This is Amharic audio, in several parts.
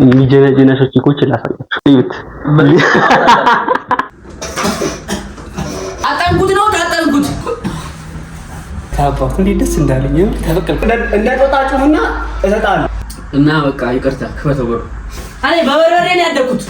የሚጀነጀነሽ ቺኮች ላሳያችሁ። እዩት። አጠንኩት ነው ታጠንኩት። ታባቱ እንዴት ደስ እንዳለኝ ተፈቀልኩ። እንደጦጣችሁና እሰጣለሁ እና በቃ ይቅርታ ከተወሩ እኔ በበርበሬ ነው ያደኩት።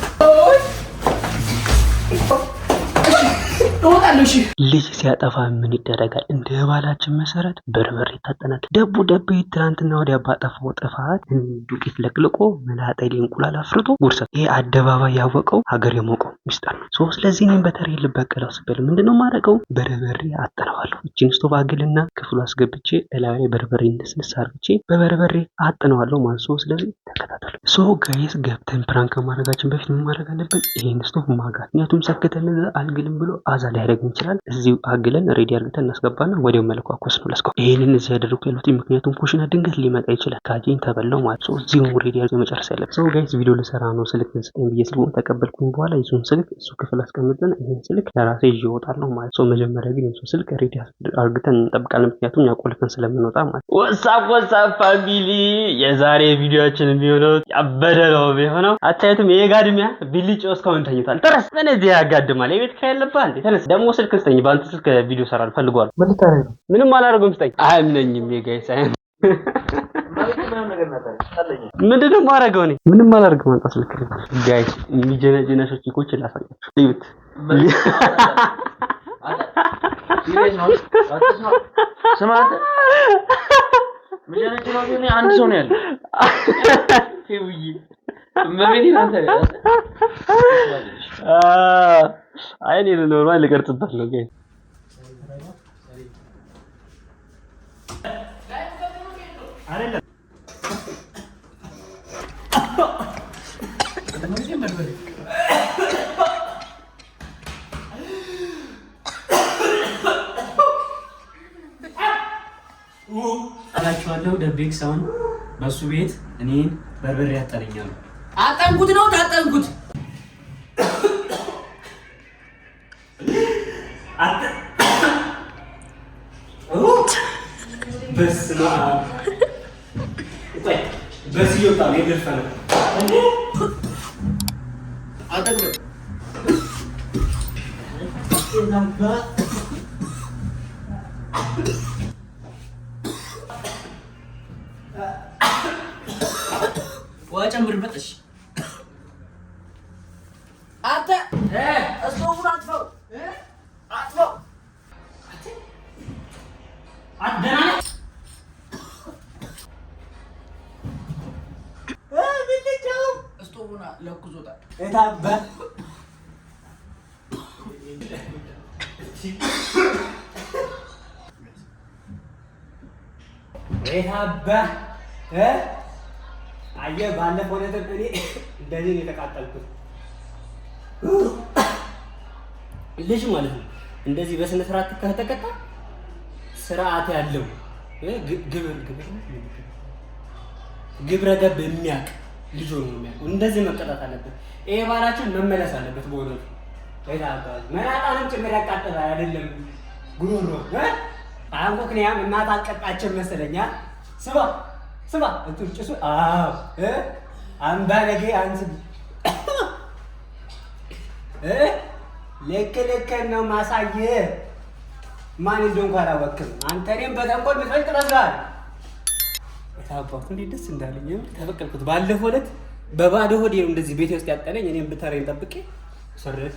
ልጅ ሲያጠፋ ምን ይደረጋል? እንደ ባላችን መሰረት በርበሬ ይታጠናል። ደቤ ትናንትና ወዲያ ባጠፋው ጥፋት ዱቄት ለቅልቆ መላጠሌ እንቁላል አፍርቶ ጉርሰት። ይሄ አደባባይ ያወቀው ሀገር የሞቀው ሚስጥር ነው። ስለዚህ እኔም በተሬ ልበቀለው ስበል ምንድነው ማድረገው? በርበሬ አጥነዋለሁ። እቺን ስቶቭ አግልና ክፍሉ አስገብቼ እላዩ በርበሬ እንደስልስ አርግቼ በበርበሬ አጥነዋለሁ ማለት ነው። ስለዚህ ተከታተሉ። ጋይስ ገብተን ፕራንክ ማድረጋችን በፊት ምን ማድረግ አለብን? ይሄን ስቶቭ ማጋት። ምክንያቱም ሰክተን አልግልም ብሎ አዛ ሊያደርግ ይችላል። እዚሁ አግለን ሬዲ አድርገን እናስገባና ወዲያው መለኳኮስ ነው። ለስከው ይሄንን እዚህ ያደረኩ ያሉት ምክንያቱም ኩሽና ድንገት ሊመጣ ይችላል። ካጂን ተበላው ማለት ነው። እዚሁ ሬዲ አድርገን መጨረስ ያለብን። ጋይስ ቪዲዮ ልሰራ ነው። ስልክ ስጠኝ ብዬ ስልኩን ተቀበልኩኝ። በኋላ ይዙን ስልክ እሱ ክፍል አስቀምጠን ይሄን ስልክ ለራሴ ይዤ እወጣለሁ ማለት ነው። መጀመሪያ ግን ይዙን ስልክ ሬዲ አድርገን እንጠብቃለን። ምክንያቱም ያቆልፈን ስለምንወጣ ማለት ነው። ወሳብ ፋሚሊ የዛሬ ቪዲዮአችን የሚሆነው ያበደ ነው የሚሆነው። አታዩትም? የጋድሚያ ቢልጭ እስካሁን ተኝቷል። ተረስ በነዚህ ያጋድማል። የቤት ካይ ያለበት አንዴ ተነስ። ደግሞ ስልክ ስጠኝ። ባንተ ስልክ ቪዲዮ ሰራል ፈልጓል። ምን ታረግ ነው? ምንም አላደርገውም። ስጠኝ። አያምነኝም። የጋይስ አይ ምንድነው ማረገው? እኔ ምንም አላደርገውም። አንተ ስልክ ጋይስ የሚጀነጀነሽ ቺኮች ላሳያችሁ። እዩት። ስማት ምንጀነጀነው ግን አንድ ሰው ነው ያለው። ሄውዬ መቤቴ አንተ አይኔ ኖርማል ልቀርጽበት ነው ጋይስ። አይደለም አላችኋለሁ። ደቤክ ሳውን በሱ ቤት እኔን በርበሬ ያጠለኛል። አጠንኩት ነው ታጠንኩት። በስመ አብ በዚህ ወጣ ነው የደርፈነ አጠንኩት ወጨምርበት። እሺ አተ እስቶቡን አጥፈው አጥፈው አደና ቢልጫው እስቶቡን ለኩዞታ እታባ እታባ አየህ ባለፈው ነገር እኔ እንደዚህ ነው የተቃጠልኩት። ልጅ ማለት ነው እንደዚህ በስነ ስርዓት ከተቀጣ ስርዓት ያለው ግብረ ገብ የሚያውቅ ልጅ ነው የሚያውቅ። እንደዚህ መቀጣት አለበት። ይሄ ባላችን መመለስ አለበት። በእውነቱ መላጣንም ጭምር ያቃጠላል አይደለም ጉሮሮ አንቆክንያም እናት አቀጣችን መሰለኛ ስባ እንጥጭሱ አምባ ነገ አንስ ልክ ነው ማሳየ ማን እንደሆንኩ አላወቅም። አንተ እኔም በተንኮል ምትበልጥ መስላል። ታባቱ እንዴት ደስ እንዳለኝ ተፈቀልኩት። ባለፈው ዕለት በባዶ ሆዴ ነው እንደዚህ ቤቴ ውስጥ ያጠለኝ። እኔም ብታረኝ ጠብቄ ሰረት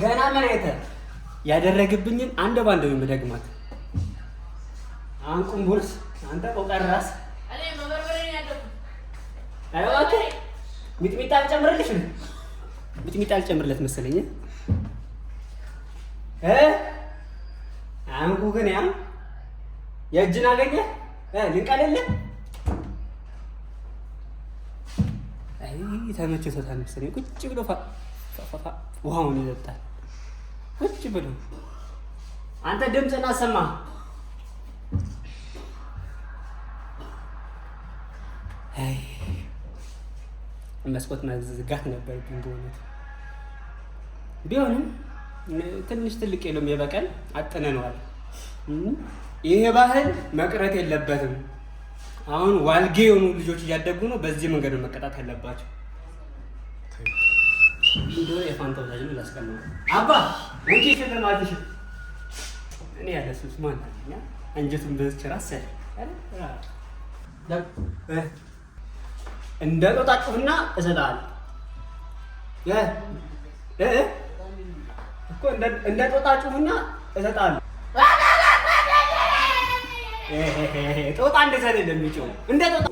ገና ምን አይተ ያደረግብኝን አንድ ባንድ ነው የምደግማት። አንቁም ቡርስ አንተ ቆቀራስ እኔ በበርበሬ ነው ያደኩት። አይዋከ ሚጥሚጣ አልጨምርልሽ ነው ሚጥሚጣ አልጨምርለት መሰለኝ አንኩ ግን ያ የእጅን አገኘ ልንቀልልህ አይ ተመችቶታል መሰለኝ። ቁጭ ብሎ ውሃውን ይጠጣል። ቁጭ ብሎ አንተ ድምፅህን አሰማ። አይ መስኮት መዝጋት ነበረብኝ በእውነት። ቢሆንም ትንሽ ትልቅ የለም የበቀል አጥነነዋል። ይሄ ባህል መቅረት የለበትም። አሁን ዋልጌ የሆኑ ልጆች እያደጉ ነው። በዚህ መንገድ ነው መቀጣት ያለባቸው። ቪዲዮ የፋንታው ታጅ ነው ላስቀምጥ። አባ እንኪ ስለማትሽ እኔ ያለ ሱስ ማን አለኛ አንጀቱን በዝቸራ ሰል እንደ ጦጣጩህና እሰጥሃለሁ እኮ እንደ ጦጣጩህና እሰጥሃለሁ። ጦጣ እንደዛ አይደለም የሚጮህ እንደ ጦጣ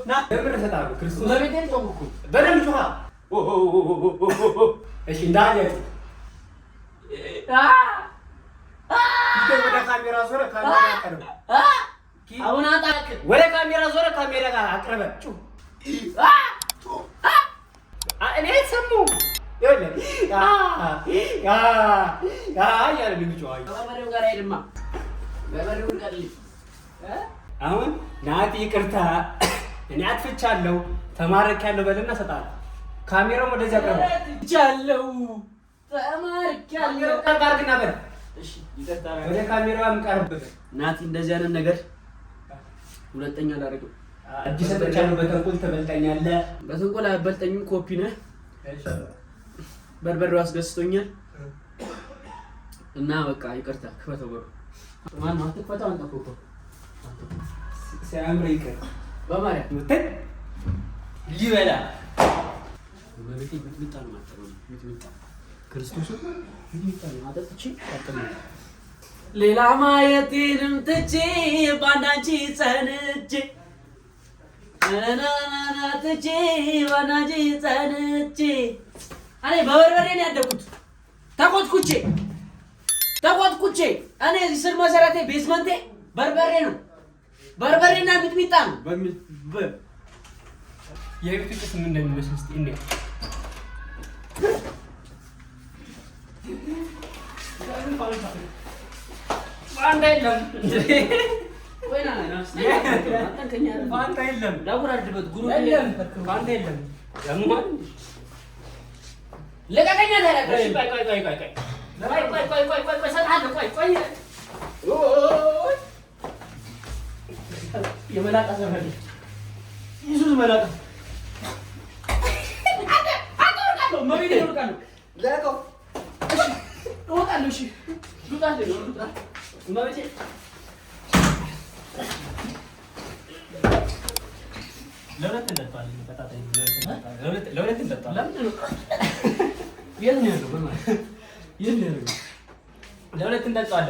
ና ለምን እሰጥሃለሁ? ክርስቶስ ለቤቴን ጮኩ በደምብ ጮኻ። እሺ እንዳለ ወደ ካሜራ ዞረ ካሜራ አቅርብ። አሁን አጣክ ወደ ካሜራ ዞረ ካሜራ ጋር አቅርበ ጩ እኔ ሰሙ ይወለ ያለ ልጅ ጮኸ። በበሬው ጋር አይደማ በበሬው ቀል አሁን ናቲ ይቅርታ እኔ አጥፍቻለሁ ተማርኬያለሁ በልና እሰጥሃለሁ። ካሜራው ወደዚያ አቅርበ ይቻለው ተማርኬያለሁ ቀርቅና በል እሺ ይቅርታ ወደ ካሜራው ቀርብበት ናቲ እንደዚህ አይነት ነገር ሁለተኛ ላደርገው። አዲስ ተጫነው በተንኮል ተበልጠኛለህ። በተንኮል አበልጠኝም ኮፒ ነህ። እሺ በርበሬው አስገስቶኛል እና በቃ ይቅርታ ክፈተው በሩ ማን ነው አትክፈተው አንተ ኮኮ ሲያምር ይቅር በማርያም ወተን ሊበላ በቤቴ ብትምጣ ነው ማጠረው ብትምጣ ክርስቶስ ብትምጣ ነው አጠጥቼ አጠጥቼ ሌላ ማየቴንም ትቼ ባንዳንቺ ጸንቼ ናናና ትቼ ባንዳንቺ ጸንቼ እኔ በበርበሬ ነው ያደኩት። ተቆጥኩቼ እኔ እዚህ ስር መሰረቴ ቤዝመንቴ በርበሬ ነው። በርበሬና ሚጥሚጣ ነው። የቤቱ ጭስ ምን እንደሚመስል እስኪ እንዴ ፋንታ የለም ወይና አጠንከኛ ፋንታ የለም ዳጉራድበት ጉሩ የለም ፋንታ የለም ያማን ለቀቀኛ ታረቀሽ ቆይ ሰጣለ ቆይ የመላጣ ሰፈር ኢየሱስ መላጣ አጣውቃለሁ መቤት ይወርቃለሁ ለቀው እሺ እወጣለሁ እሺ ዱጣለሁ መቤት ለሁለት እንደጣለ ተጣጣኝ ለሁለት እንደጣለ ለምን ነው የት ነው ያለው በማለት የት ነው ያለው ለሁለት እንደጣለ